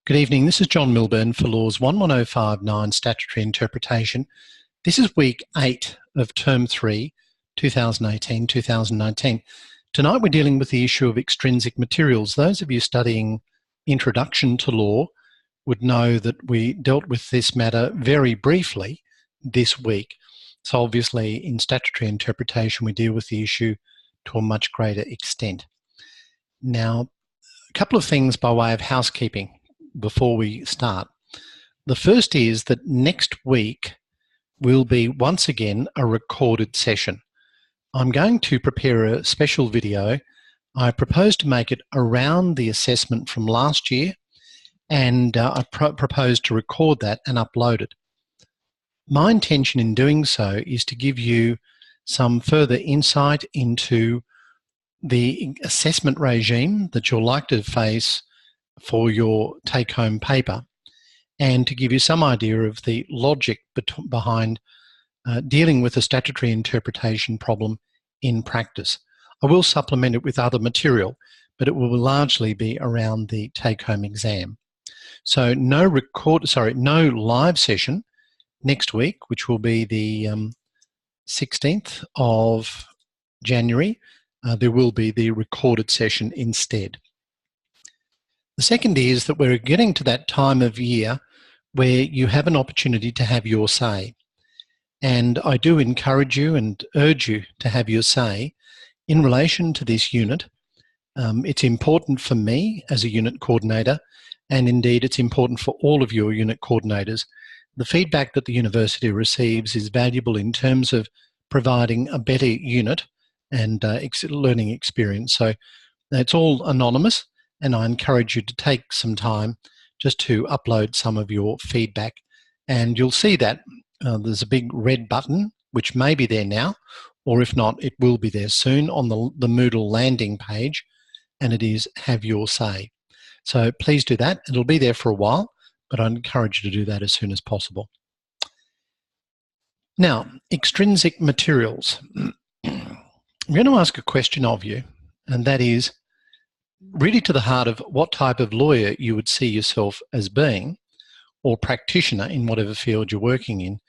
Good evening, this is John Milburn for Laws 11059 Statutory Interpretation. This is week 8 of term 3, 2018-2019. Tonight we're dealing with the issue of extrinsic materials. Those of you studying Introduction to Law would know that we dealt with this matter very briefly this week. So obviously in statutory interpretation we deal with the issue to a much greater extent. Now, a couple of things by way of housekeeping before we start. The first is that next week will be once again a recorded session. I'm going to prepare a special video. I propose to make it around the assessment from last year, and I propose to record that and upload it. My intention in doing so is to give you some further insight into the assessment regime that you're likely to face for your take-home paper, and to give you some idea of the logic behind dealing with a statutory interpretation problem in practice. I will supplement it with other material, but it will largely be around the take-home exam. So no live session next week, which will be the 16th of January. There will be the recorded session instead. The second is that we're getting to that time of year where you have an opportunity to have your say. And I do encourage you and urge you to have your say in relation to this unit. It's important for me as a unit coordinator, and indeed it's important for all of your unit coordinators. The feedback that the university receives is valuable in terms of providing a better unit and learning experience. So it's all anonymous, and I encourage you to take some time just to upload some of your feedback. And you'll see that there's a big red button, which may be there now, or if not, it will be there soon on the Moodle landing page, and it is Have Your Say. So please do that. It'll be there for a while, but I encourage you to do that as soon as possible. Now, extrinsic materials. I'm going to ask a question of you, and that is really to the heart of what type of lawyer you would see yourself as being, or practitioner in whatever field you're working in,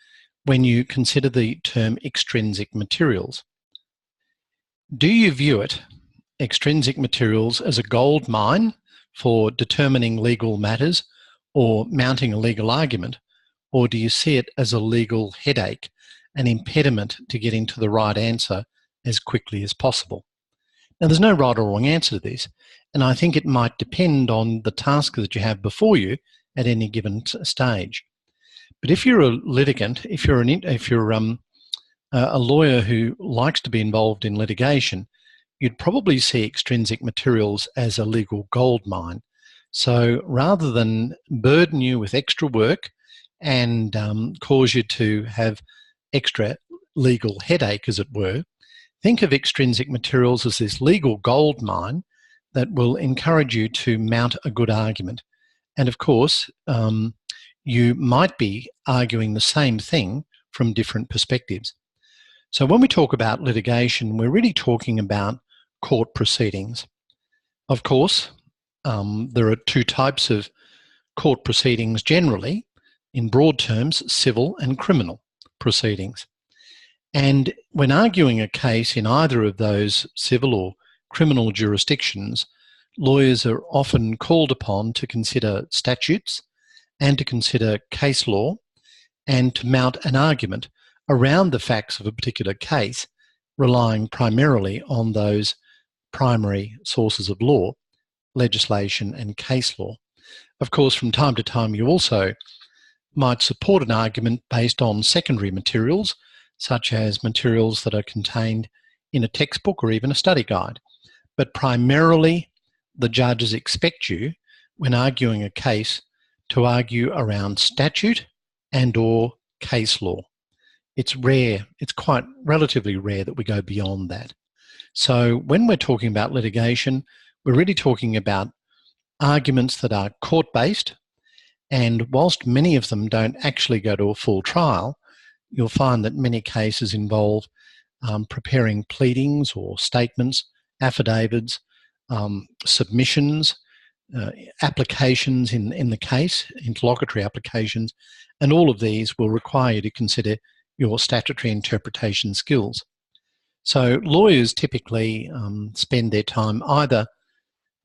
when you consider the term extrinsic materials. Do you view it, extrinsic materials, as a gold mine for determining legal matters or mounting a legal argument, or do you see it as a legal headache, an impediment to getting to the right answer as quickly as possible? Now, there's no right or wrong answer to this, and I think it might depend on the task that you have before you at any given stage. But if you're a litigant, if you're a lawyer who likes to be involved in litigation, you'd probably see extrinsic materials as a legal gold mine. So rather than burden you with extra work and cause you to have extra legal headache, as it were, think of extrinsic materials as this legal gold mine that will encourage you to mount a good argument. And of course, you might be arguing the same thing from different perspectives. So when we talk about litigation, we're really talking about court proceedings. Of course, there are two types of court proceedings generally, in broad terms, civil and criminal proceedings. And when arguing a case in either of those civil or criminal jurisdictions, lawyers are often called upon to consider statutes and to consider case law and to mount an argument around the facts of a particular case, relying primarily on those primary sources of law, legislation and case law. Of course, from time to time, you also might support an argument based on secondary materials, such as materials that are contained in a textbook or even a study guide. But primarily, the judges expect you, when arguing a case, to argue around statute and or case law. It's rare, it's quite relatively rare that we go beyond that. So when we're talking about litigation, we're really talking about arguments that are court-based, and whilst many of them don't actually go to a full trial, you'll find that many cases involve preparing pleadings or statements, affidavits, submissions, applications in the case, interlocutory applications, and all of these will require you to consider your statutory interpretation skills. So lawyers typically spend their time either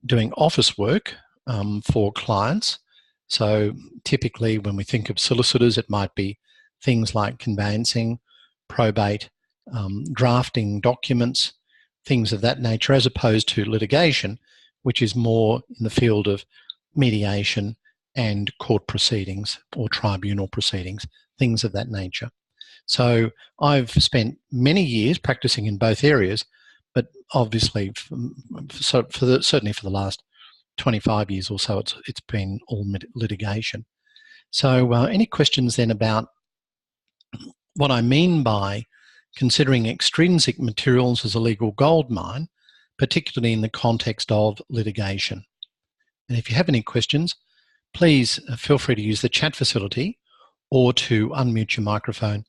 doing office work for clients. So typically when we think of solicitors, it might be things like conveyancing, probate, drafting documents, things of that nature, as opposed to litigation, which is more in the field of mediation and court proceedings or tribunal proceedings, things of that nature. So I've spent many years practicing in both areas, but obviously, certainly for the last 25 years or so, it's been all litigation. So any questions then about what I mean by considering extrinsic materials as a legal goldmine, particularly in the context of litigation? And if you have any questions, please feel free to use the chat facility or to unmute your microphone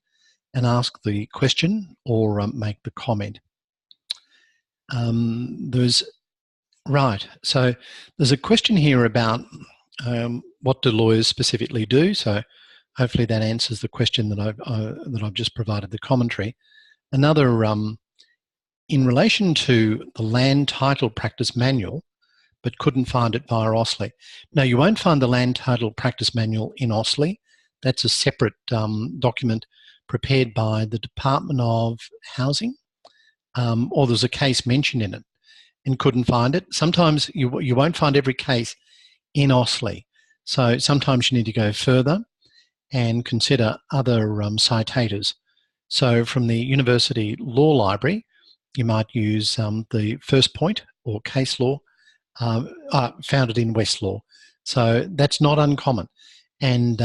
and ask the question or make the comment. So there's a question here about what do lawyers specifically do. So hopefully that answers the question that I've just provided the commentary. Another, in relation to the Land Title Practice Manual, but couldn't find it via OSLI. No, you won't find the Land Title Practice Manual in OSLI. That's a separate document prepared by the Department of Housing, or there's a case mentioned in it and couldn't find it. Sometimes you won't find every case in OSLI. So sometimes you need to go further and consider other citators. So from the University Law Library, you might use the First Point or case law founded in Westlaw. So that's not uncommon. And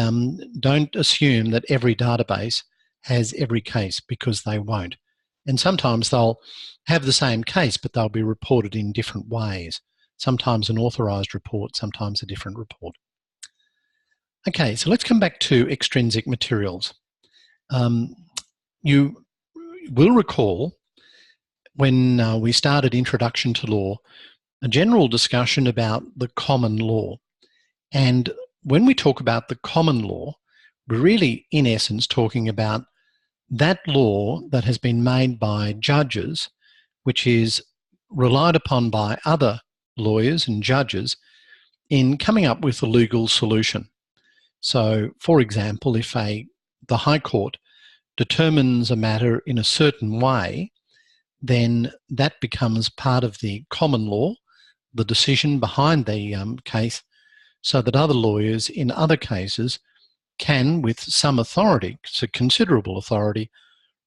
don't assume that every database has every case, because they won't. And sometimes they'll have the same case, but they'll be reported in different ways. Sometimes an authorised report, sometimes a different report. Okay, so let's come back to extrinsic materials. You will recall when we started Introduction to Law, a general discussion about the common law. And when we talk about the common law, we're really, in essence, talking about that law that has been made by judges, which is relied upon by other lawyers and judges in coming up with a legal solution. So, for example, if the High Court determines a matter in a certain way, then that becomes part of the common law, the decision behind the case, so that other lawyers in other cases can, with some authority, so considerable authority,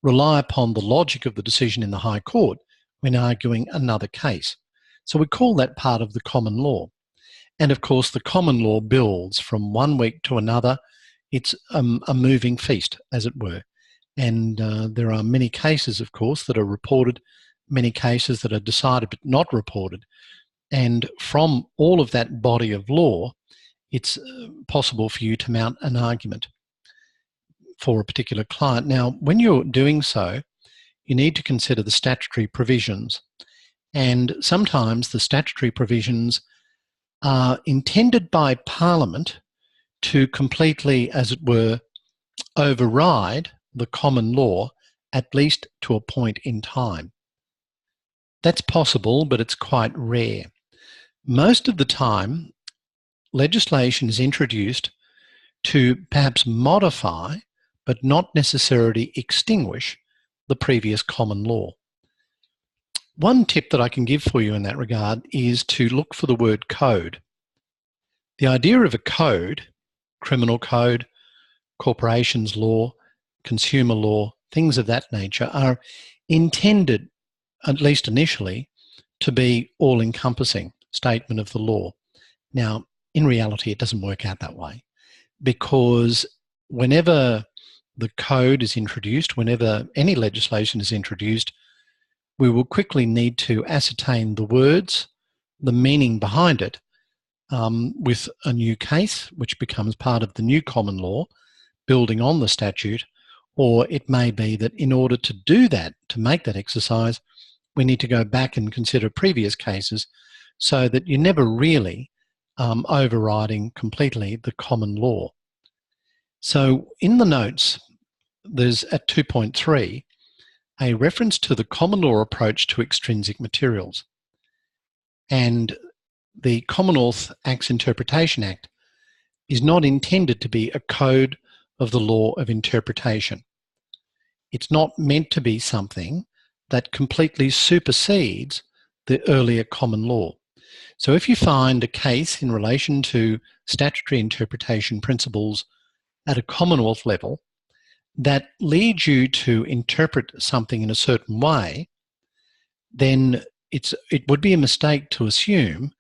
rely upon the logic of the decision in the High Court when arguing another case. So we call that part of the common law. And of course, the common law builds from one week to another. It's a moving feast, as it were. And there are many cases, of course, that are reported, many cases that are decided but not reported. And from all of that body of law, it's possible for you to mount an argument for a particular client. Now, when you're doing so, you need to consider the statutory provisions. And sometimes the statutory provisions are intended by Parliament to completely, as it were, override the common law, at least to a point in time. That's possible, but it's quite rare. Most of the time, legislation is introduced to perhaps modify, but not necessarily extinguish, the previous common law. One tip that I can give for you in that regard is to look for the word code. The idea of a code, criminal code, corporations law, consumer law, things of that nature, are intended, at least initially, to be all-encompassing statement of the law. Now, in reality, it doesn't work out that way, because whenever the code is introduced, whenever any legislation is introduced, we will quickly need to ascertain the words, the meaning behind it, with a new case, which becomes part of the new common law, building on the statute. Or it may be that in order to do that, to make that exercise, we need to go back and consider previous cases, so that you never really overriding completely the common law. So in the notes, there's at 2.3 a reference to the common law approach to extrinsic materials. And the Commonwealth Acts Interpretation Act is not intended to be a code of the law of interpretation. It's not meant to be something that completely supersedes the earlier common law. So if you find a case in relation to statutory interpretation principles at a Commonwealth level that leads you to interpret something in a certain way, then it would be a mistake to assume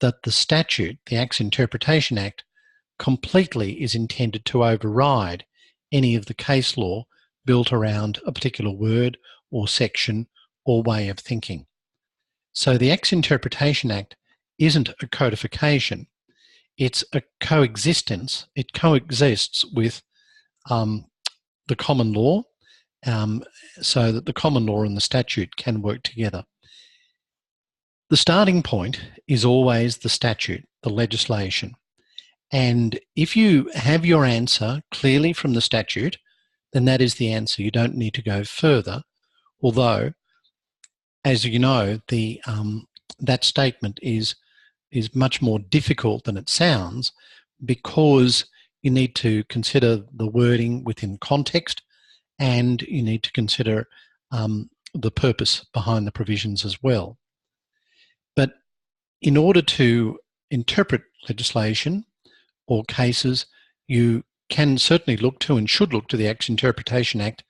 that the statute, the Acts Interpretation Act, completely is intended to override any of the case law built around a particular word or section or way of thinking. So the Acts Interpretation Act isn't a codification, it's a coexistence. It coexists with the common law, so that the common law and the statute can work together. The starting point is always the statute, the legislation. And if you have your answer clearly from the statute, then that is the answer. You don't need to go further, although, as you know, that statement is much more difficult than it sounds, because you need to consider the wording within context, and you need to consider the purpose behind the provisions as well. But in order to interpret legislation or cases, you can certainly look to and should look to the Acts Interpretation Act,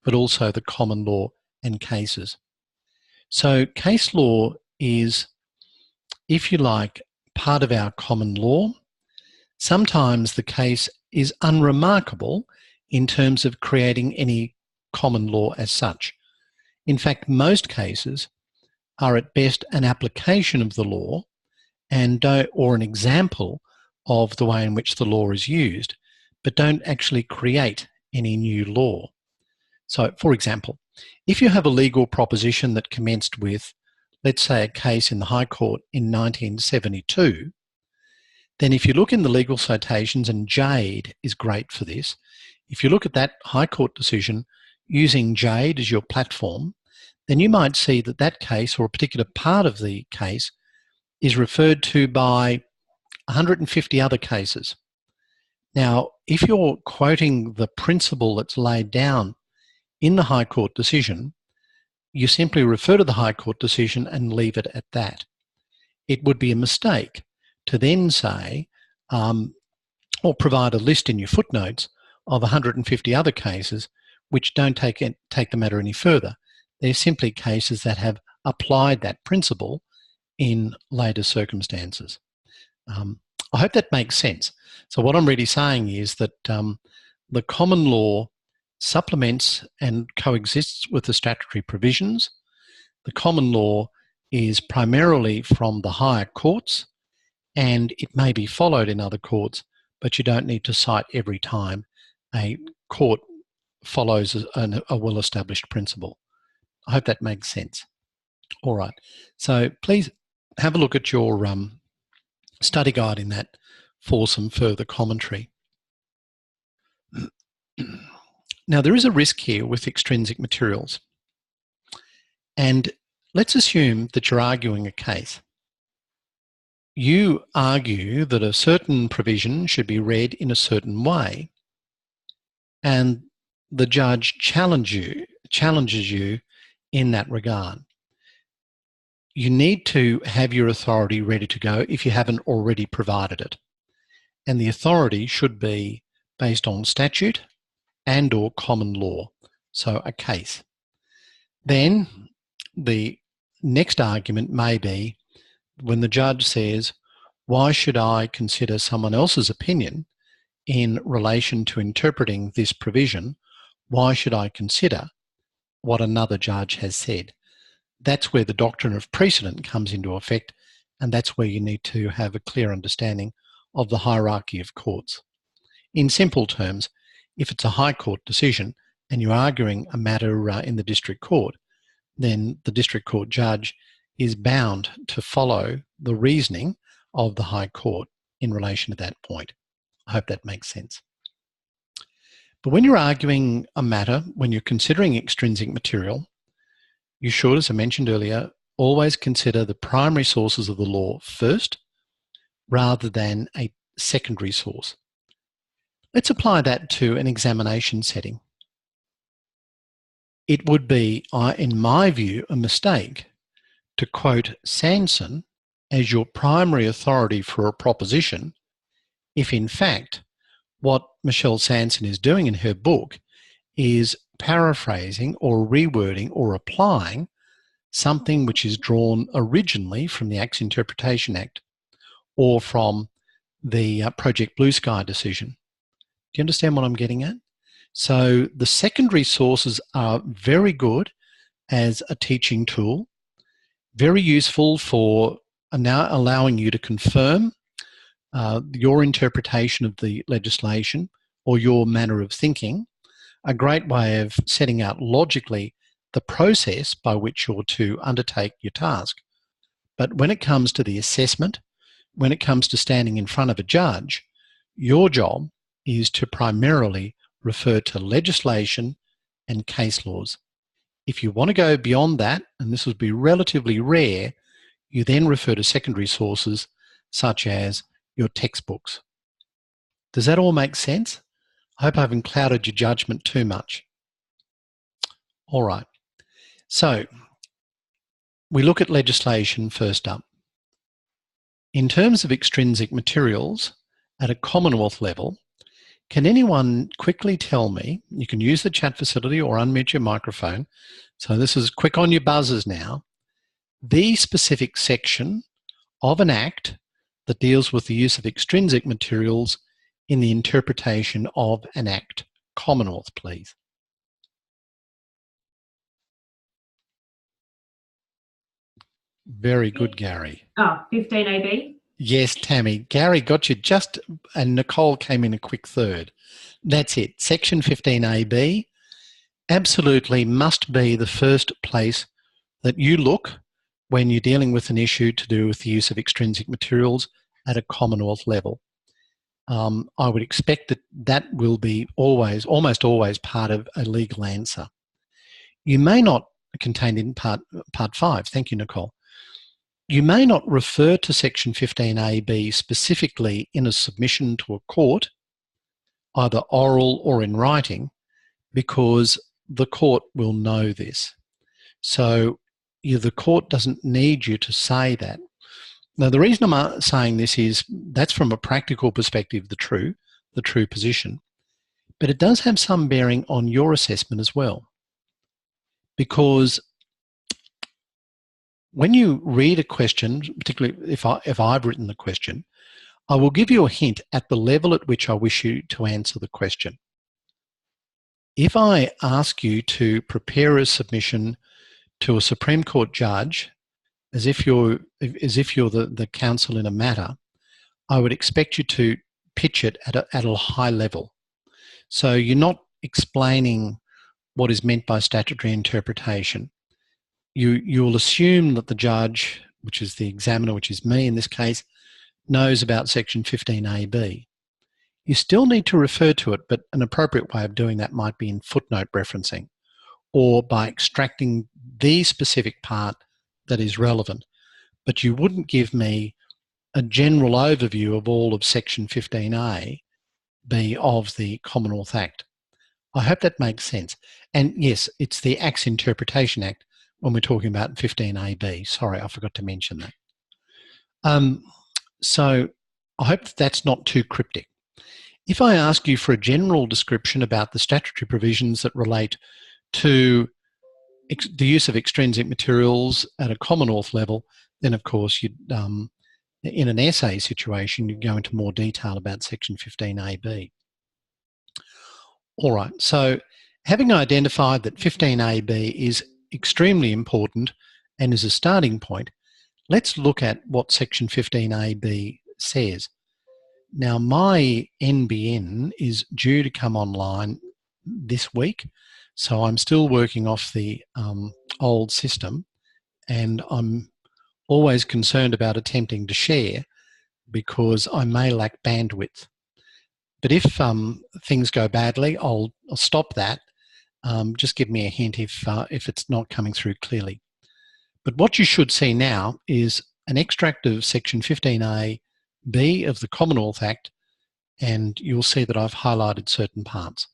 but also the common law and cases. So case law is, if you like, part of our common law. Sometimes the case is unremarkable in terms of creating any common law as such. In fact, most cases are at best an application of the law or an example of the way in which the law is used, but don't actually create any new law. So, for example, if you have a legal proposition that commenced with, let's say, a case in the High Court in 1972, then if you look in the legal citations, and Jade is great for this, if you look at that High Court decision using Jade as your platform, then you might see that that case, or a particular part of the case, is referred to by 150 other cases. Now, if you're quoting the principle that's laid down in the High Court decision, you simply refer to the High Court decision and leave it at that. It would be a mistake to then say, or provide a list in your footnotes of 150 other cases which don't take the matter any further. They're simply cases that have applied that principle in later circumstances. I hope that makes sense. So what I'm really saying is that the common law supplements and coexists with the statutory provisions. The common law is primarily from the higher courts, and it may be followed in other courts, but you don't need to cite every time a court follows a well-established principle. I hope that makes sense. All right, so please have a look at your study guide in that for some further commentary. Now, there is a risk here with extrinsic materials. And let's assume that you're arguing a case. You argue that a certain provision should be read in a certain way, and the judge challenges you in that regard. You need to have your authority ready to go if you haven't already provided it. And the authority should be based on statute and or common law, so a case. Then the next argument may be when the judge says, why should I consider someone else's opinion in relation to interpreting this provision? Why should I consider what another judge has said? That's where the doctrine of precedent comes into effect, and that's where you need to have a clear understanding of the hierarchy of courts. In simple terms, if it's a High Court decision and you're arguing a matter in the District Court, then the District Court judge is bound to follow the reasoning of the High Court in relation to that point. I hope that makes sense. But when you're arguing a matter, when you're considering extrinsic material, you should, as I mentioned earlier, always consider the primary sources of the law first rather than a secondary source. Let's apply that to an examination setting. It would be, in my view, a mistake to quote Sanson as your primary authority for a proposition if, in fact, what Michelle Sanson is doing in her book is paraphrasing or rewording or applying something which is drawn originally from the Acts Interpretation Act or from the Project Blue Sky decision. Do you understand what I'm getting at? So the secondary sources are very good as a teaching tool, very useful for now allowing you to confirm your interpretation of the legislation or your manner of thinking, a great way of setting out logically the process by which you're to undertake your task. But when it comes to the assessment, when it comes to standing in front of a judge, your job is to primarily refer to legislation and case laws. If you want to go beyond that, and this would be relatively rare, you then refer to secondary sources such as your textbooks. Does that all make sense? I hope I haven't clouded your judgment too much. All right. So we look at legislation first up. In terms of extrinsic materials at a Commonwealth level, can anyone quickly tell me, you can use the chat facility or unmute your microphone, so this is quick on your buzzers now, the specific section of an act that deals with the use of extrinsic materials in the interpretation of an act, Commonwealth, please. Very good, Gary. Oh, 15AB? Yes, Tammy. Gary got you just, and Nicole came in a quick third. That's it. Section 15AB absolutely must be the first place that you look when you're dealing with an issue to do with the use of extrinsic materials at a Commonwealth level. I would expect that that will be always, almost always, part of a legal answer. You may not, contained in part 5, thank you, Nicole. You may not refer to Section 15AB specifically in a submission to a court, either oral or in writing, because the court will know this. So the court doesn't need you to say that. Now, the reason I'm saying this is that's from a practical perspective the true position, but it does have some bearing on your assessment as well. Because when you read a question, particularly if I've written the question, I will give you a hint at the level at which I wish you to answer the question. If I ask you to prepare a submission to a Supreme Court judge as if you're the counsel in a matter, I would expect you to pitch it at a high level. So you're not explaining what is meant by statutory interpretation. You'll assume that the judge, which is the examiner, which is me in this case, knows about Section 15AB. You still need to refer to it, but an appropriate way of doing that might be in footnote referencing or by extracting the specific part that is relevant. But you wouldn't give me a general overview of all of Section 15A of the Commonwealth Act. I hope that makes sense. And yes, it's the Acts Interpretation Act when we're talking about 15AB. Sorry, I forgot to mention that. So I hope that's not too cryptic. If I ask you for a general description about the statutory provisions that relate to the use of extrinsic materials at a Commonwealth level, then of course you'd, in an essay situation, you'd go into more detail about Section 15AB. All right, so having identified that 15AB is extremely important and is a starting point, let's look at what Section 15AB says. Now, my NBN is due to come online this week, so I'm still working off the old system, and I'm always concerned about attempting to share because I may lack bandwidth. But if things go badly, I'll stop that. Just give me a hint if it's not coming through clearly. But what you should see now is an extract of Section 15A(b) of the Commonwealth Act, and you'll see that I've highlighted certain parts.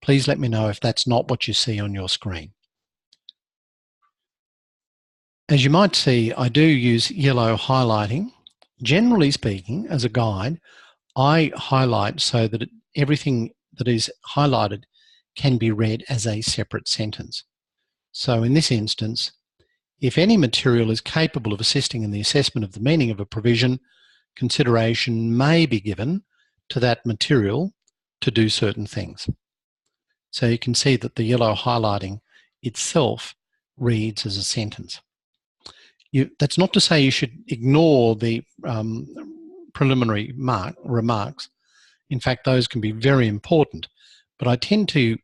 Please let me know if that's not what you see on your screen. As you might see, I do use yellow highlighting. Generally speaking, as a guide, I highlight so that everything that is highlighted can be read as a separate sentence. So in this instance, if any material is capable of assisting in the assessment of the meaning of a provision, consideration may be given to that material to do certain things. So you can see that the yellow highlighting itself reads as a sentence. That's not to say you should ignore the preliminary remarks. In fact, those can be very important, but I tend to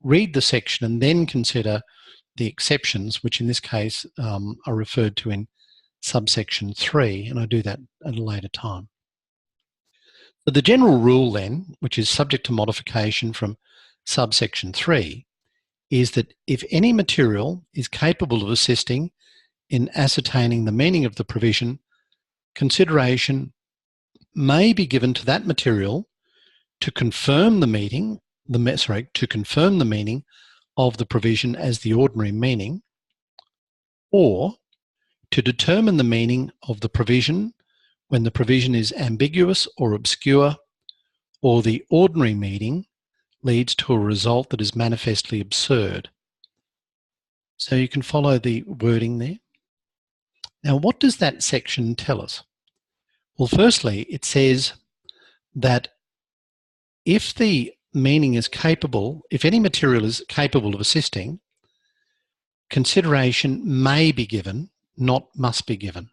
read the section and then consider the exceptions, which in this case are referred to in subsection 3, and I do that at a later time. But the general rule then, which is subject to modification from subsection 3, is that if any material is capable of assisting in ascertaining the meaning of the provision, consideration may be given to that material to confirm the meaning, of the provision as the ordinary meaning, or to determine the meaning of the provision when the provision is ambiguous or obscure, or the ordinary meaning leads to a result that is manifestly absurd. So you can follow the wording there. Now, what does that section tell us? Well, firstly, it says that if the meaning is capable, if any material is capable of assisting, consideration may be given, not must be given.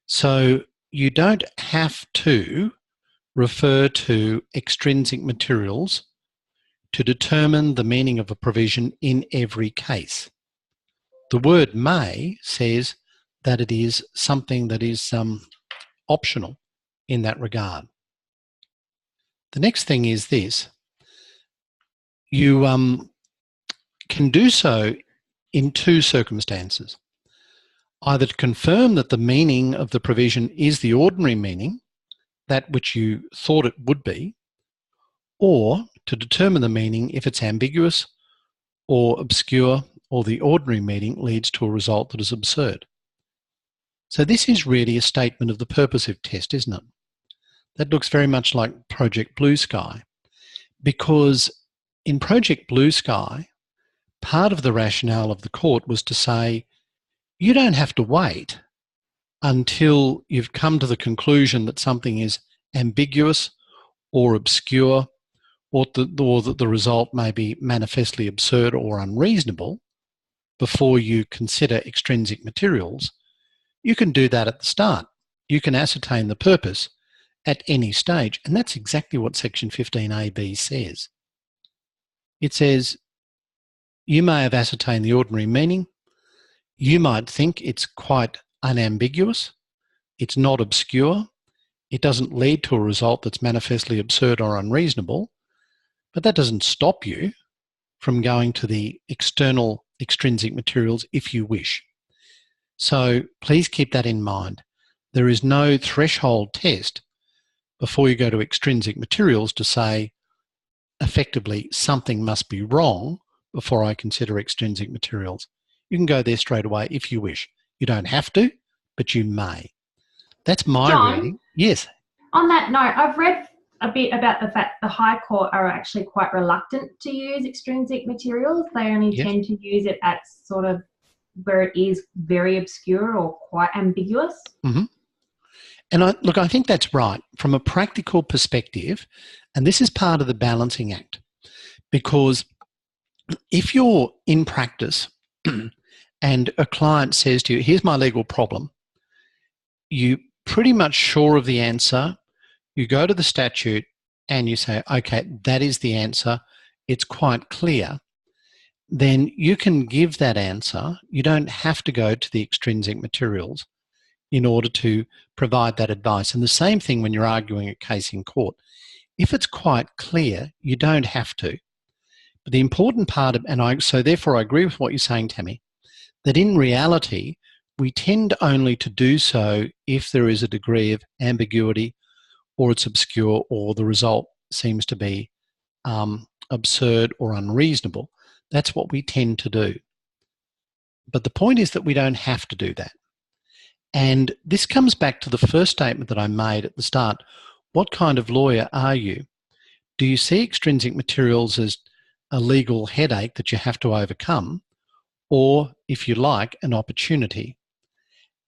So you don't have to refer to extrinsic materials to determine the meaning of a provision in every case. The word may says that it is something that is optional in that regard. The next thing is this. You can do so in two circumstances. Either to confirm that the meaning of the provision is the ordinary meaning, that which you thought it would be, or to determine the meaning if it's ambiguous or obscure, or the ordinary meaning leads to a result that is absurd. So this is really a statement of the purposive test, isn't it? That looks very much like Project Blue Sky, because in Project Blue Sky, part of the rationale of the court was to say, you don't have to wait until you've come to the conclusion that something is ambiguous or obscure, or that the result may be manifestly absurd or unreasonable before you consider extrinsic materials. You can do that at the start. You can ascertain the purpose at any stage, and that's exactly what Section 15A(b) says. It says, you may have ascertained the ordinary meaning. You might think it's quite unambiguous. It's not obscure. It doesn't lead to a result that's manifestly absurd or unreasonable, but that doesn't stop you from going to the external extrinsic materials if you wish. So please keep that in mind. There is no threshold test before you go to extrinsic materials to say, effectively, something must be wrong before I consider extrinsic materials. You can go there straight away if you wish. You don't have to, but you may. That's my reading. Yes. On that note, I've read a bit about the fact the High Court are actually quite reluctant to use extrinsic materials. They only tend to use it at sort of where it is very obscure or quite ambiguous. Mm-hmm. And I think that's right from a practical perspective, and this is part of the balancing act, because if you're in practice and a client says to you, here's my legal problem, you're pretty much sure of the answer, you go to the statute and you say, okay, that is the answer, it's quite clear, then you can give that answer. You don't have to go to the extrinsic materials. in order to provide that advice. And the same thing when you're arguing a case in court. If it's quite clear, you don't have to. But the important part of, so therefore I agree with what you're saying, Tammy, that in reality, we tend only to do so if there is a degree of ambiguity, or it's obscure, or the result seems to be absurd or unreasonable. That's what we tend to do. But the point is that we don't have to do that. And this comes back to the first statement that I made at the start. What kind of lawyer are you? Do you see extrinsic materials as a legal headache that you have to overcome, or, if you like, an opportunity?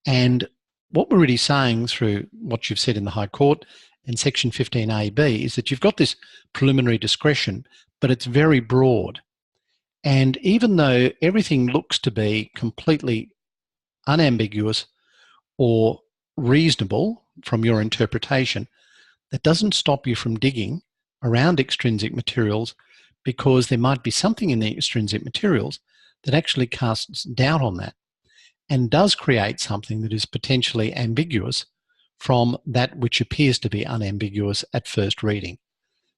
And what we're really saying through what you've said in the High Court and Section 15AB is that you've got this preliminary discretion, but it's very broad. And even though everything looks to be completely unambiguous or reasonable from your interpretation, that doesn't stop you from digging around extrinsic materials, because there might be something in the extrinsic materials that actually casts doubt on that and does create something that is potentially ambiguous from that which appears to be unambiguous at first reading.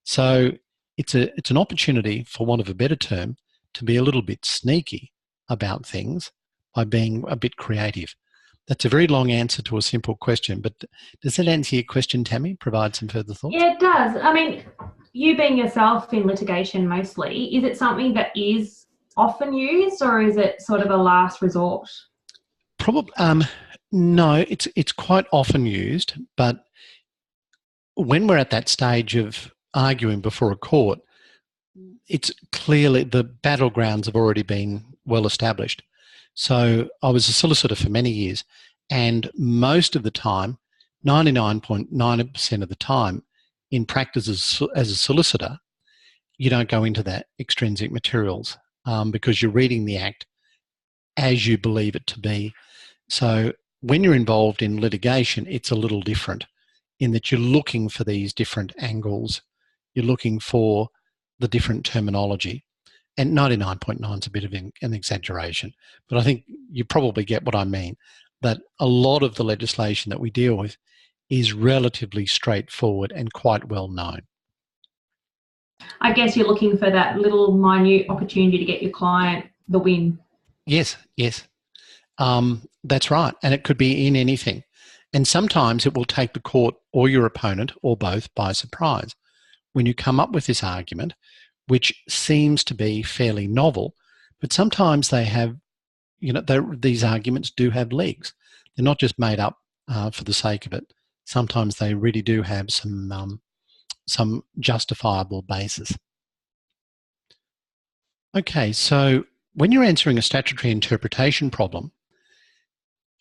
So it's an opportunity, for want of a better term, to be a little bit sneaky about things by being a bit creative. That's a very long answer to a simple question, but does that answer your question, Tammy? Provide some further thoughts? Yeah, it does. I mean, you being yourself in litigation mostly, is it something that is often used, or is it sort of a last resort? Probably, no, it's quite often used, but when we're at that stage of arguing before a court, it's clearly the battlegrounds have already been well established. So I was a solicitor for many years, and most of the time, 99.9% of the time, in practice as a solicitor, you don't go into that extrinsic materials because you're reading the Act as you believe it to be. So when you're involved in litigation, it's a little different in that you're looking for these different angles. You're looking for the different terminology. And 99.9 is a bit of an exaggeration, but I think you probably get what I mean, that a lot of the legislation that we deal with is relatively straightforward and quite well known. I guess you're looking for that little minute opportunity to get your client the win. Yes, yes. That's right. And it could be in anything. And sometimes it will take the court or your opponent or both by surprise when you come up with this argument, which seems to be fairly novel, but sometimes they have, these arguments do have legs. They're not just made up for the sake of it. Sometimes they really do have some justifiable basis. Okay, so when you're answering a statutory interpretation problem,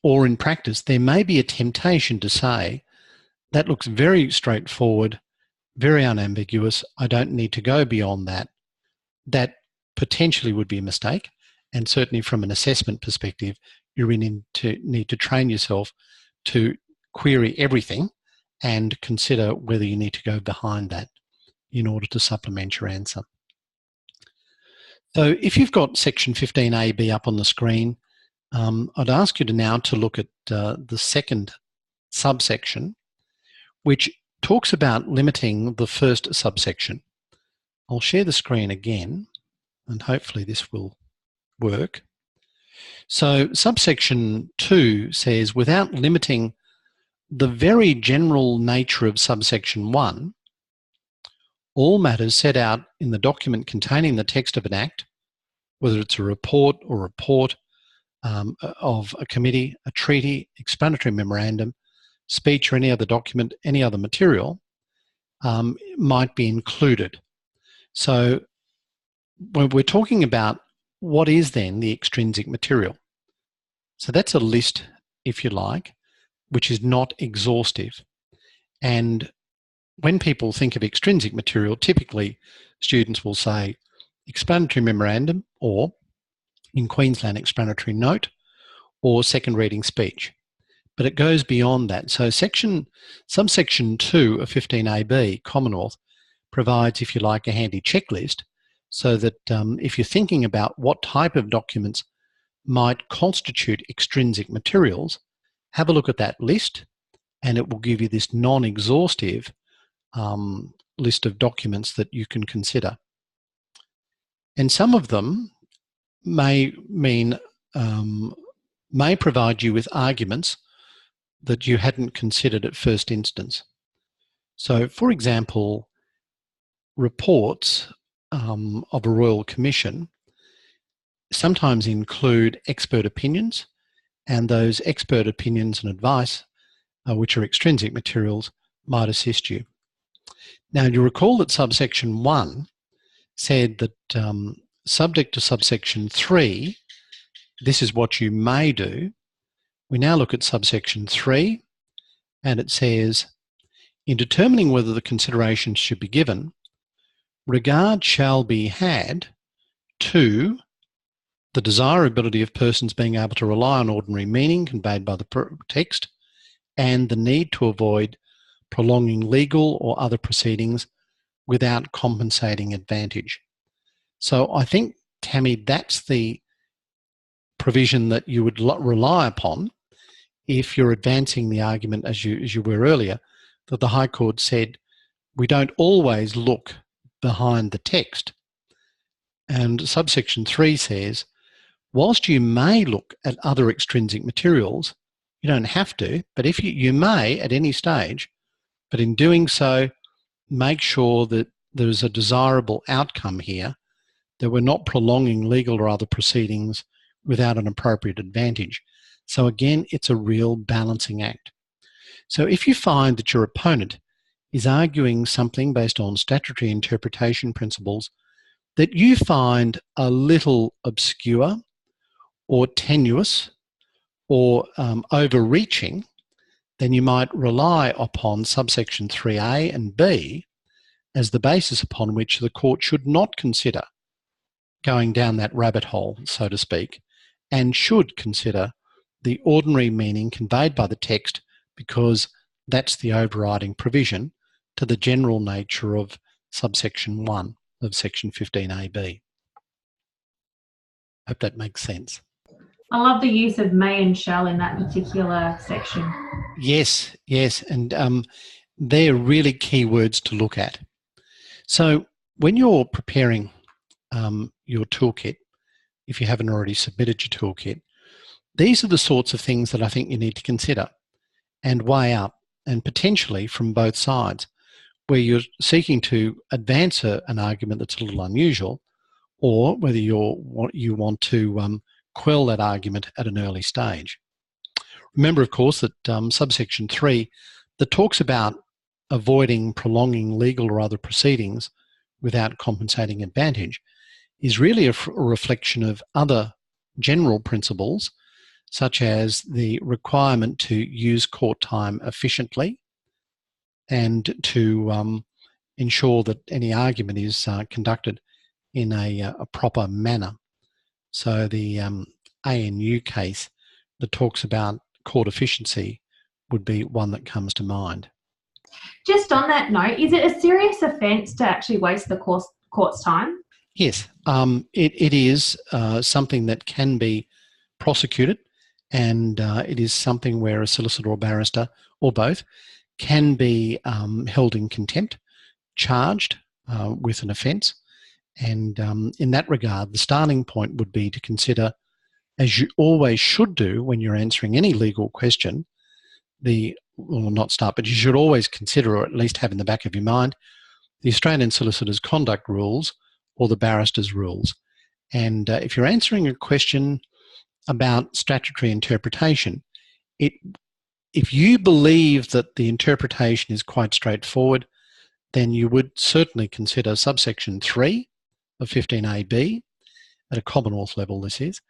or in practice, there may be a temptation to say, that looks very straightforward, very unambiguous, I don't need to go beyond that. That potentially would be a mistake, and certainly from an assessment perspective, you need to train yourself to query everything and consider whether you need to go behind that in order to supplement your answer. So if you've got section 15AB up on the screen, I'd ask you to now to look at the second subsection, which talks about limiting the first subsection. I'll share the screen again, and hopefully this will work. So subsection 2 says, without limiting the very general nature of subsection 1, all matters set out in the document containing the text of an act, whether it's a report or report of a committee, a treaty, explanatory memorandum, speech, or any other document, any other material, might be included. So when we're talking about what is then the extrinsic material, so that's a list, if you like, which is not exhaustive. And when people think of extrinsic material, typically students will say explanatory memorandum, or in Queensland, explanatory note, or second reading speech. But it goes beyond that. So subsection 2 of 15AB, Commonwealth, provides, if you like, a handy checklist so that if you're thinking about what type of documents might constitute extrinsic materials, have a look at that list, and it will give you this non-exhaustive list of documents that you can consider. And some of them may provide you with arguments that you hadn't considered at first instance. So, for example, reports of a Royal Commission sometimes include expert opinions, and those expert opinions and advice, which are extrinsic materials, might assist you. Now, you recall that subsection 1 said that subject to subsection 3, this is what you may do. We now look at subsection 3, and it says, in determining whether the considerations should be given, regard shall be had to the desirability of persons being able to rely on ordinary meaning conveyed by the text, and the need to avoid prolonging legal or other proceedings without compensating advantage. So I think, Tammy, that's the provision that you would rely upon if you're advancing the argument, as you were earlier, that the High Court said we don't always look behind the text. And subsection 3 says, whilst you may look at other extrinsic materials, you don't have to, but if you may at any stage, but in doing so, make sure that there's a desirable outcome here, that we're not prolonging legal or other proceedings without an appropriate advantage. So again, it's a real balancing act. So if you find that your opponent is arguing something based on statutory interpretation principles that you find a little obscure or tenuous or overreaching, then you might rely upon subsection 3A and B as the basis upon which the court should not consider going down that rabbit hole, so to speak, and should consider the ordinary meaning conveyed by the text, because that's the overriding provision to the general nature of subsection 1 of section 15AB. Hope that makes sense. I love the use of may and shall in that particular section. Yes, and they're really key words to look at. So when you're preparing your toolkit, if you haven't already submitted your toolkit, these are the sorts of things that I think you need to consider and weigh up, and potentially from both sides, where you're seeking to advance an argument that's a little unusual, or whether you want to quell that argument at an early stage. Remember, of course, that subsection 3 that talks about avoiding prolonging legal or other proceedings without compensating advantage is really a reflection of other general principles, such as the requirement to use court time efficiently and to ensure that any argument is conducted in a proper manner. So the ANU case that talks about court efficiency would be one that comes to mind. Just on that note, is it a serious offence to actually waste the court's time? Yes, it is something that can be prosecuted, and it is something where a solicitor or barrister, or both, can be held in contempt, charged with an offence. And in that regard, the starting point would be to consider, as you always should do when you're answering any legal question, but you should always consider, or at least have in the back of your mind, the Australian Solicitors Conduct Rules or the Barristers Rules. And if you're answering a question about statutory interpretation, if you believe that the interpretation is quite straightforward, then you would certainly consider subsection 3 of 15AB, at a Commonwealth level this is,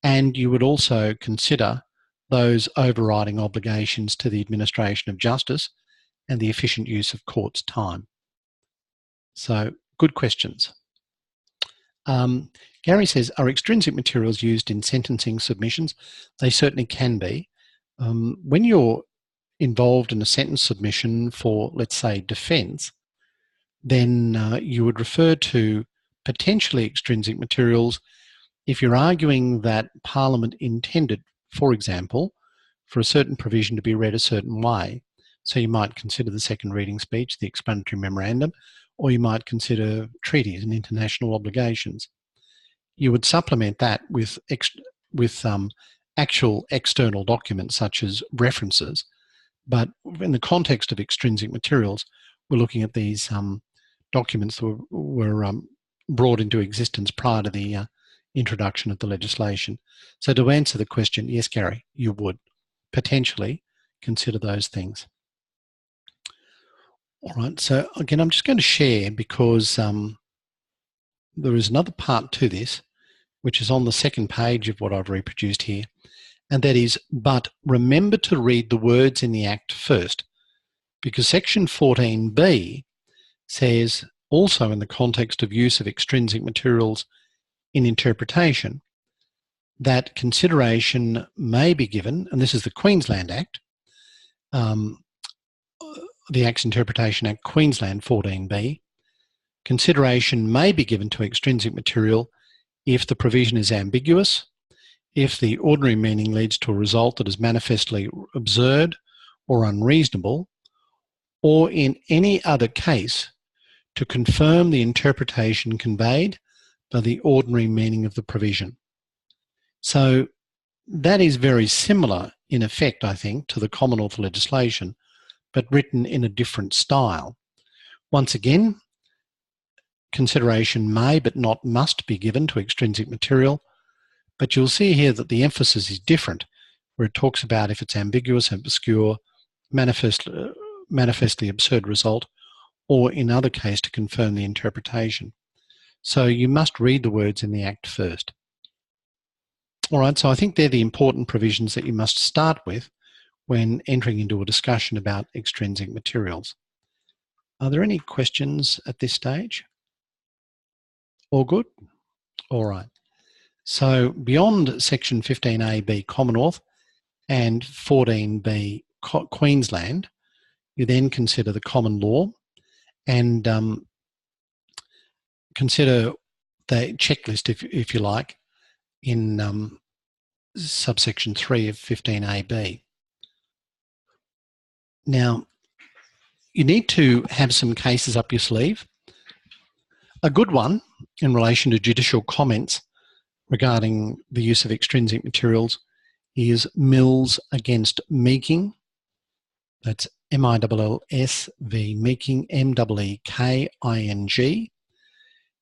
and you would also consider those overriding obligations to the administration of justice and the efficient use of court's time. So, good questions. Gary says, are extrinsic materials used in sentencing submissions? They certainly can be. When you're involved in a sentence submission for, let's say, defence, then you would refer to potentially extrinsic materials if you're arguing that Parliament intended, for example, for a certain provision to be read a certain way. So you might consider the second reading speech, the explanatory memorandum, or you might consider treaties and international obligations. You would supplement that with actual external documents such as references. But in the context of extrinsic materials, we're looking at these documents that were brought into existence prior to the introduction of the legislation. So to answer the question, yes, Gary, you would potentially consider those things. All right, so again, I'm just going to share because there is another part to this, which is on the second page of what I've reproduced here, and that is, but remember to read the words in the Act first, because Section 14B says, also in the context of use of extrinsic materials in interpretation, that consideration may be given, and this is the Queensland Act, the Acts Interpretation Act, Queensland 14B, consideration may be given to extrinsic material if the provision is ambiguous, if the ordinary meaning leads to a result that is manifestly absurd or unreasonable, or in any other case to confirm the interpretation conveyed by the ordinary meaning of the provision. So that is very similar in effect, I think, to the Commonwealth legislation, but written in a different style. Once again, consideration may but not must be given to extrinsic material, but you'll see here that the emphasis is different, where it talks about if it's ambiguous, obscure, manifestly absurd result, or in other case to confirm the interpretation. So you must read the words in the Act first. All right, so I think they're the important provisions that you must start with when entering into a discussion about extrinsic materials. Are there any questions at this stage? All good? All right. So beyond Section 15AB Commonwealth and 14B Queensland, you then consider the common law and consider the checklist, if you like, in subsection 3 of 15AB. Now, you need to have some cases up your sleeve. A good one in relation to judicial comments regarding the use of extrinsic materials is Mills against Meeking. That's MILLS v Meeking, MEEKING.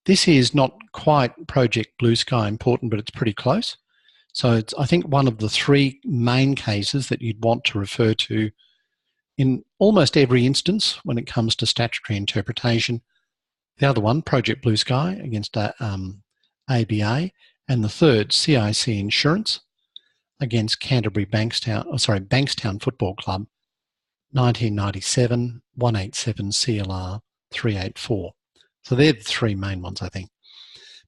This is not quite Project Blue Sky important, but it's pretty close. So it's, I think, one of the three main cases that you'd want to refer to in almost every instance when it comes to statutory interpretation. The other one, Project Blue Sky against ABA, and the third, CIC Insurance against Canterbury Bankstown Football Club, 1997, 187 CLR 384. So they're the three main ones, I think.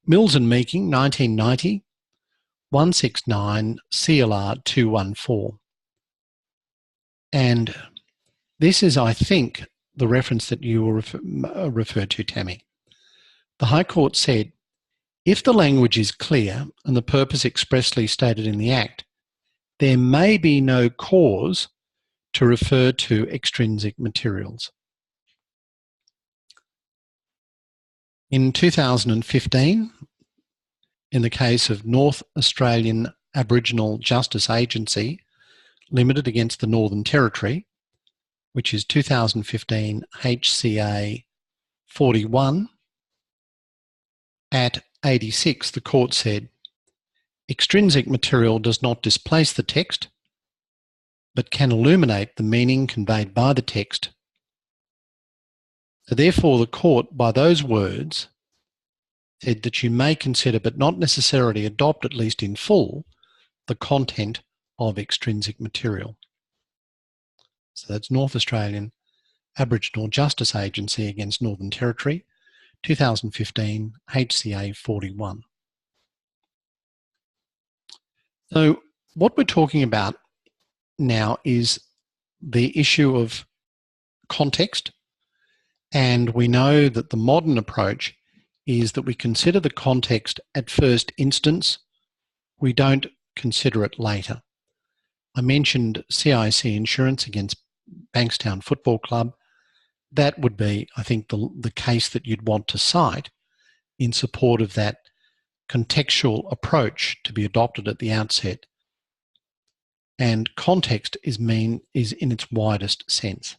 Mills and Meeking, 1990, 169 CLR 214. And this is, I think, the reference that you were referred to, Tammy. The High Court said, if the language is clear and the purpose expressly stated in the Act, there may be no cause to refer to extrinsic materials. In 2015, in the case of North Australian Aboriginal Justice Agency Limited against the Northern Territory, which is 2015 HCA 41, at 86, the court said, extrinsic material does not displace the text, but can illuminate the meaning conveyed by the text. So therefore, the court, by those words, said that you may consider, but not necessarily adopt, at least in full, the content of extrinsic material. So that's North Australian Aboriginal Justice Agency against Northern Territory, 2015 HCA 41. So what we're talking about now is the issue of context, and we know that the modern approach is that we consider the context at first instance. We don't consider it later. I mentioned CIC insurance against Bankstown Football Club. That would be, I think, the case that you'd want to cite in support of that contextual approach to be adopted at the outset. And context is in its widest sense.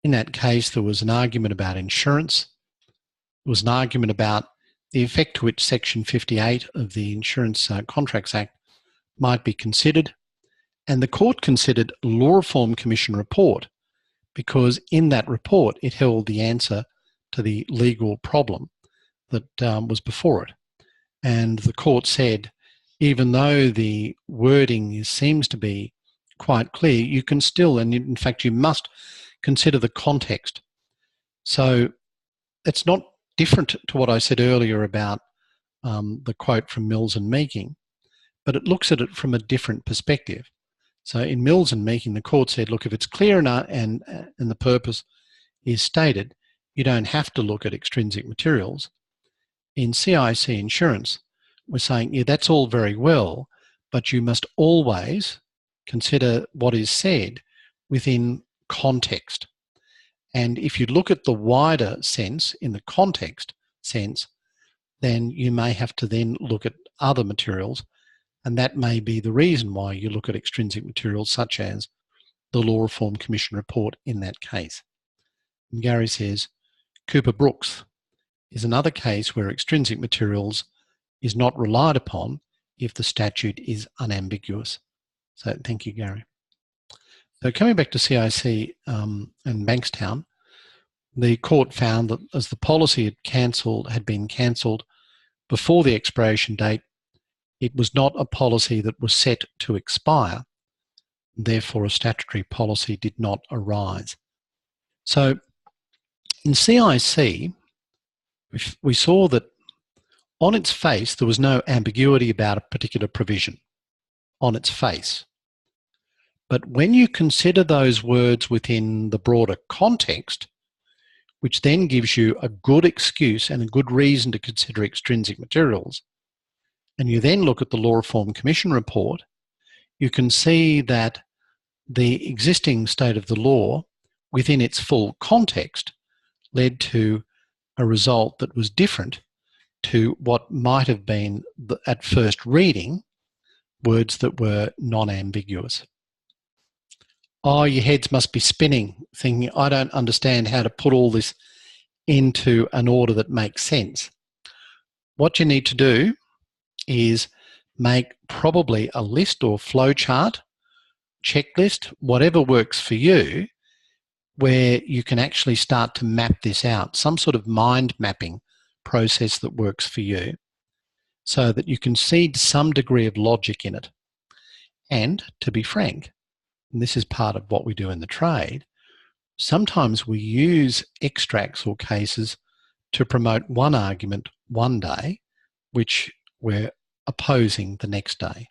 In that case, there was an argument about insurance. There was an argument about the effect to which Section 58 of the Insurance Contracts Act might be considered. And the court considered Law Reform Commission report because in that report it held the answer to the legal problem that was before it. And the court said, even though the wording seems to be quite clear, you can still, and in fact you must, consider the context. So it's not different to what I said earlier about the quote from Mills and Meeking, but it looks at it from a different perspective. So in Mills and Meeking, the court said, look, if it's clear enough and the purpose is stated, you don't have to look at extrinsic materials. In CIC insurance, we're saying, yeah, that's all very well, but you must always consider what is said within context. And if you look at the wider sense, in the context sense, then you may have to then look at other materials, and that may be the reason why you look at extrinsic materials such as the Law Reform Commission report in that case. And Gary says, Cooper Brooks is another case where extrinsic materials is not relied upon if the statute is unambiguous. So thank you, Gary. So coming back to CIC and Bankstown, the court found that as the policy had been cancelled before the expiration date, it was not a policy that was set to expire. Therefore, a statutory policy did not arise. So in CIC, we saw that on its face, there was no ambiguity about a particular provision on its face. But when you consider those words within the broader context, which then gives you a good excuse and a good reason to consider extrinsic materials, and you then look at the Law Reform Commission report, you can see that the existing state of the law within its full context led to a result that was different to what might have been, at first reading, words that were non-ambiguous. Oh, your heads must be spinning, thinking, I don't understand how to put all this into an order that makes sense. What you need to do is make probably a list or flowchart, checklist, whatever works for you, where you can actually start to map this out, some sort of mind mapping process that works for you, so that you can see some degree of logic in it. And to be frank, and this is part of what we do in the trade, sometimes we use extracts or cases to promote one argument one day, which we're opposing the next day.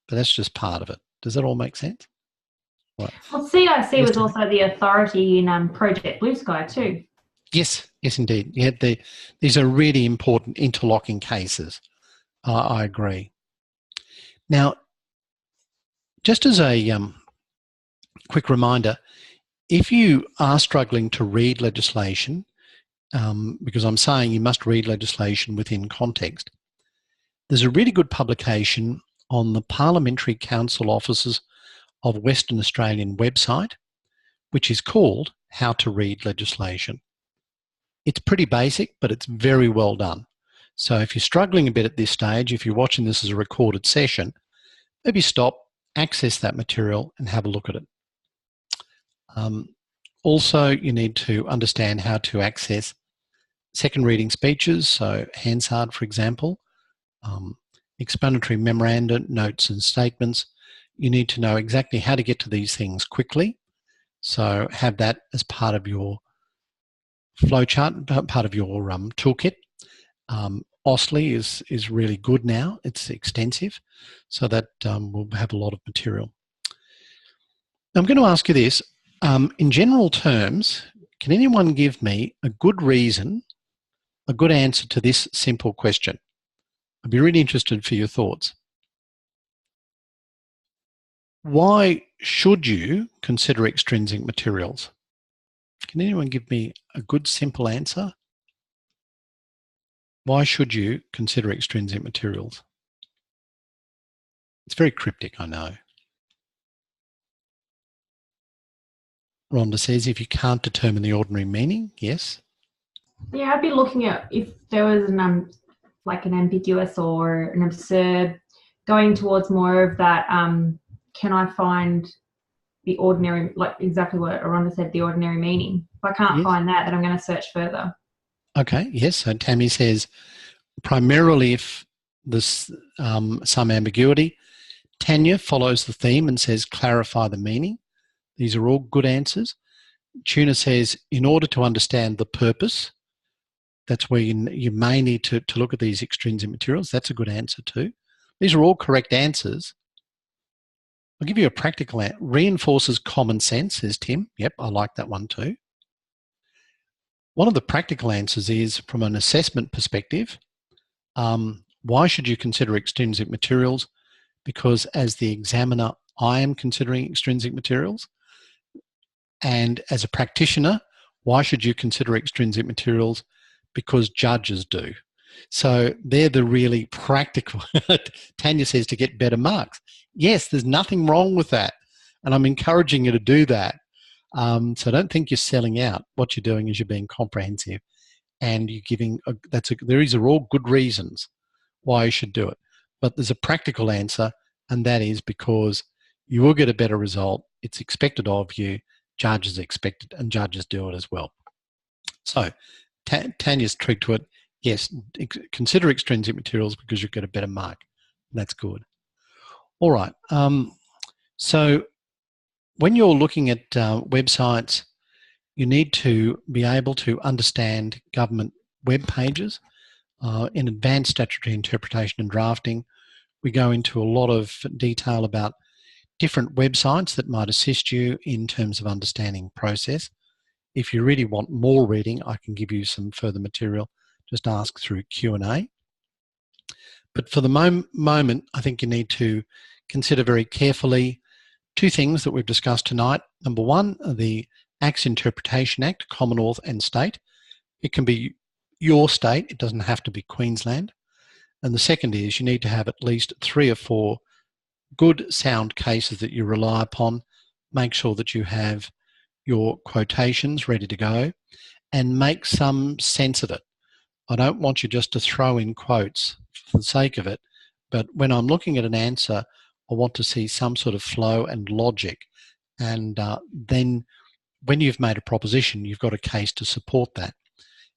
But that's just part of it. Does that all make sense? Right. Well, CIC was also the authority in Project Blue Sky too. Yes, yes, indeed. Yeah, these are really important interlocking cases. I agree. Now, just as a quick reminder, if you are struggling to read legislation, because I'm saying you must read legislation within context, there's a really good publication on the Parliamentary Council Offices of Western Australian website, which is called How to Read Legislation. It's pretty basic, but it's very well done. So if you're struggling a bit at this stage, if you're watching this as a recorded session, maybe stop, access that material and have a look at it. Also, you need to understand how to access second reading speeches, so Hansard, for example, explanatory memoranda, notes and statements. You need to know exactly how to get to these things quickly. So have that as part of your flowchart, part of your toolkit. Ostley is really good now. It's extensive, so that we'll have a lot of material. I'm going to ask you this. In general terms, can anyone give me a good reason, a good answer to this simple question? I'd be really interested for your thoughts. why should you consider extrinsic materials? Can anyone give me a good simple answer? Why should you consider extrinsic materials? It's very cryptic, I know. Rhonda says if you can't determine the ordinary meaning, yes. Yeah, I'd be looking at if there was an like an ambiguous or an absurd, going towards more of that. Can I find the ordinary, like exactly what Rhonda said, the ordinary meaning? If I can't find that, then I'm going to search further. Okay, yes. So Tammy says primarily if there's some ambiguity. Tanya follows the theme and says clarify the meaning. These are all good answers. Tuna says in order to understand the purpose, that's where you may need to look at these extrinsic materials. That's a good answer too. These are all correct answers. I'll give you a practical answer. Reinforces common sense, says Tim. Yep, I like that one too. One of the practical answers is from an assessment perspective, why should you consider extrinsic materials? Because as the examiner, I am considering extrinsic materials. And as a practitioner, why should you consider extrinsic materials? Because judges do. So they're the really practical. Tanya says to get better marks. Yes, there's nothing wrong with that. And I'm encouraging you to do that. So don't think you're selling out. What you're doing is you're being comprehensive and you're giving, these are all good reasons why you should do it. But there's a practical answer, and that is because you will get a better result. It's expected of you. Judges expect it, and judges do it as well. So Tanya's trick to it, yes, consider extrinsic materials because you'll get a better mark. That's good. All right. So when you're looking at websites, you need to be able to understand government web pages. In advanced statutory interpretation and drafting, we go into a lot of detail about different websites that might assist you in terms of understanding process. If you really want more reading, I can give you some further material. Just ask through Q&A. But for the moment, I think you need to consider very carefully two things that we've discussed tonight. Number one, the Acts Interpretation Act, Commonwealth and State. It can be your state, it doesn't have to be Queensland. And the second is you need to have at least 3 or 4 good sound cases that you rely upon. Make sure that you have your quotations ready to go and make some sense of it. I don't want you just to throw in quotes for the sake of it, but when I'm looking at an answer, I want to see some sort of flow and logic. And then when you've made a proposition, you've got a case to support that.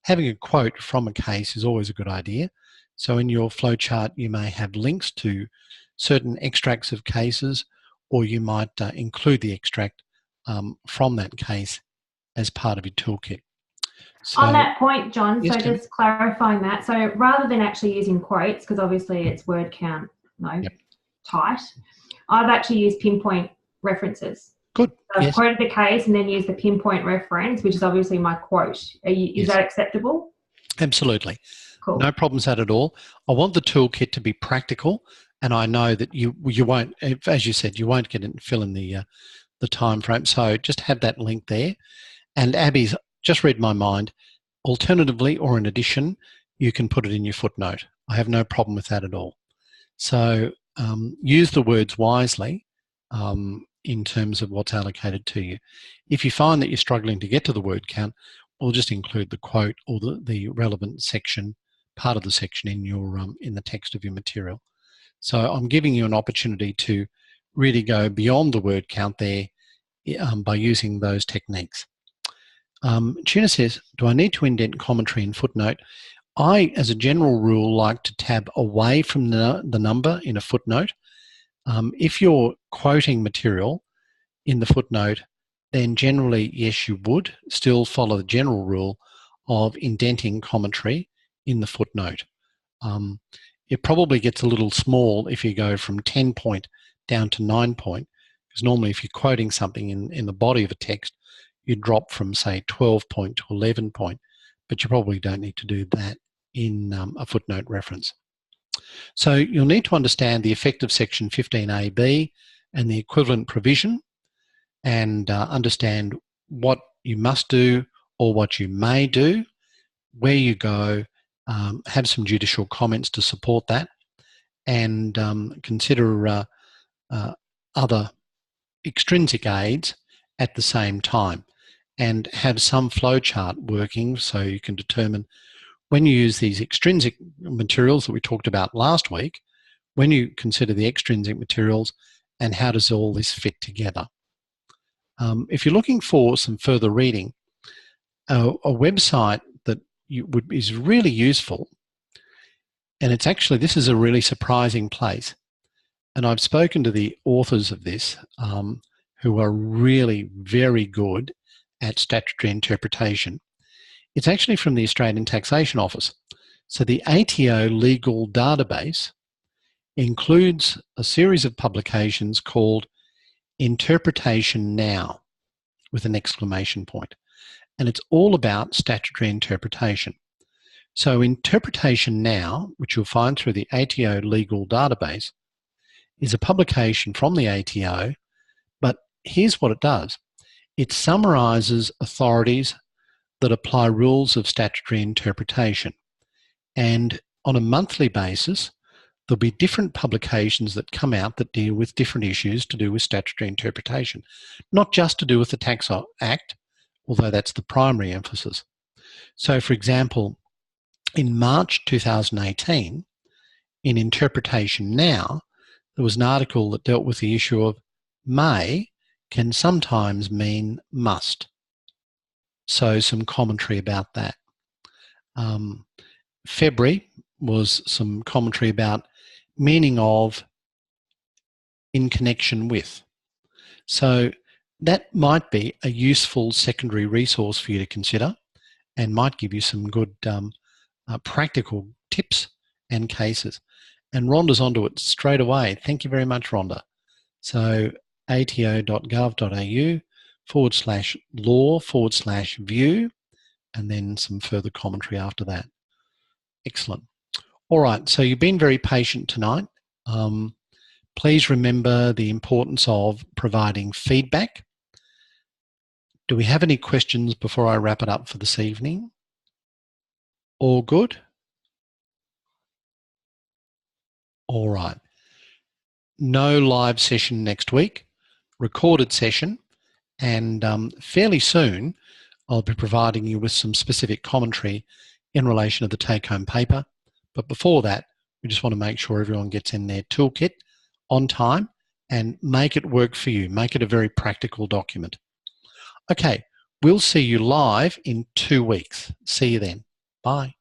Having a quote from a case is always a good idea. So in your flowchart, you may have links to certain extracts of cases, or you might include the extract from that case as part of your toolkit. So, on that point, John, yes, so Tim? just clarifying that. So rather than actually using quotes, because obviously it's word count, tight, I've actually used pinpoint references. Good. So I've quoted the case and then used the pinpoint reference, which is obviously my quote. Is that acceptable? Absolutely. Cool. No problems at all. I want the toolkit to be practical, and I know that you won't, as you said, you won't fill in the time frame. So just have that link there. And Abby's just read my mind. Alternatively, or in addition, you can put it in your footnote. I have no problem with that at all. So use the words wisely in terms of what's allocated to you. If you find that you're struggling to get to the word count, we'll just include the quote or the relevant section, part of the section in your in the text of your material. So I'm giving you an opportunity to really go beyond the word count there by using those techniques. Tuna says, do I need to indent commentary and footnote? I, as a general rule, like to tab away from the number in a footnote. If you're quoting material in the footnote, then generally, yes, you would still follow the general rule of indenting commentary in the footnote. It probably gets a little small if you go from 10 point down to 9 point, because normally if you're quoting something in the body of a text, you drop from, say, 12 point to 11 point, but you probably don't need to do that in a footnote reference. So you'll need to understand the effect of section 15AB and the equivalent provision, and understand what you must do or what you may do, where you go, have some judicial comments to support that, and consider other extrinsic aids at the same time, and have some flowchart working so you can determine when you use these extrinsic materials that we talked about last week, when you consider the extrinsic materials, and how does all this fit together. If you're looking for some further reading, a website that is really useful, and it's actually, this is a really surprising place, and I've spoken to the authors of this who are really very good at statutory interpretation. It's actually from the Australian Taxation Office. So the ATO legal database includes a series of publications called Interpretation Now, with an exclamation point. And it's all about statutory interpretation. So Interpretation Now, which you'll find through the ATO legal database, is a publication from the ATO, but here's what it does. It summarises authorities that apply rules of statutory interpretation. And on a monthly basis, there'll be different publications that come out that deal with different issues to do with statutory interpretation, not just to do with the Tax Act, although that's the primary emphasis. So, for example, in March 2018, in Interpretation Now, there was an article that dealt with the issue of may can sometimes mean must. So some commentary about that. February was some commentary about meaning of in connection with. So that might be a useful secondary resource for you to consider, and might give you some good practical tips and cases. And Rhonda's onto it straight away. Thank you very much, Rhonda. So ato.gov.au/law/view, and then some further commentary after that. Excellent. All right, so you've been very patient tonight. Please remember the importance of providing feedback. Do we have any questions before I wrap it up for this evening? All good? All right. No live session next week, recorded session, and fairly soon I'll be providing you with some specific commentary in relation to the take-home paper. But before that, we just want to make sure everyone gets in their toolkit on time and make it work for you. Make it a very practical document. Okay, we'll see you live in 2 weeks. See you then. Bye.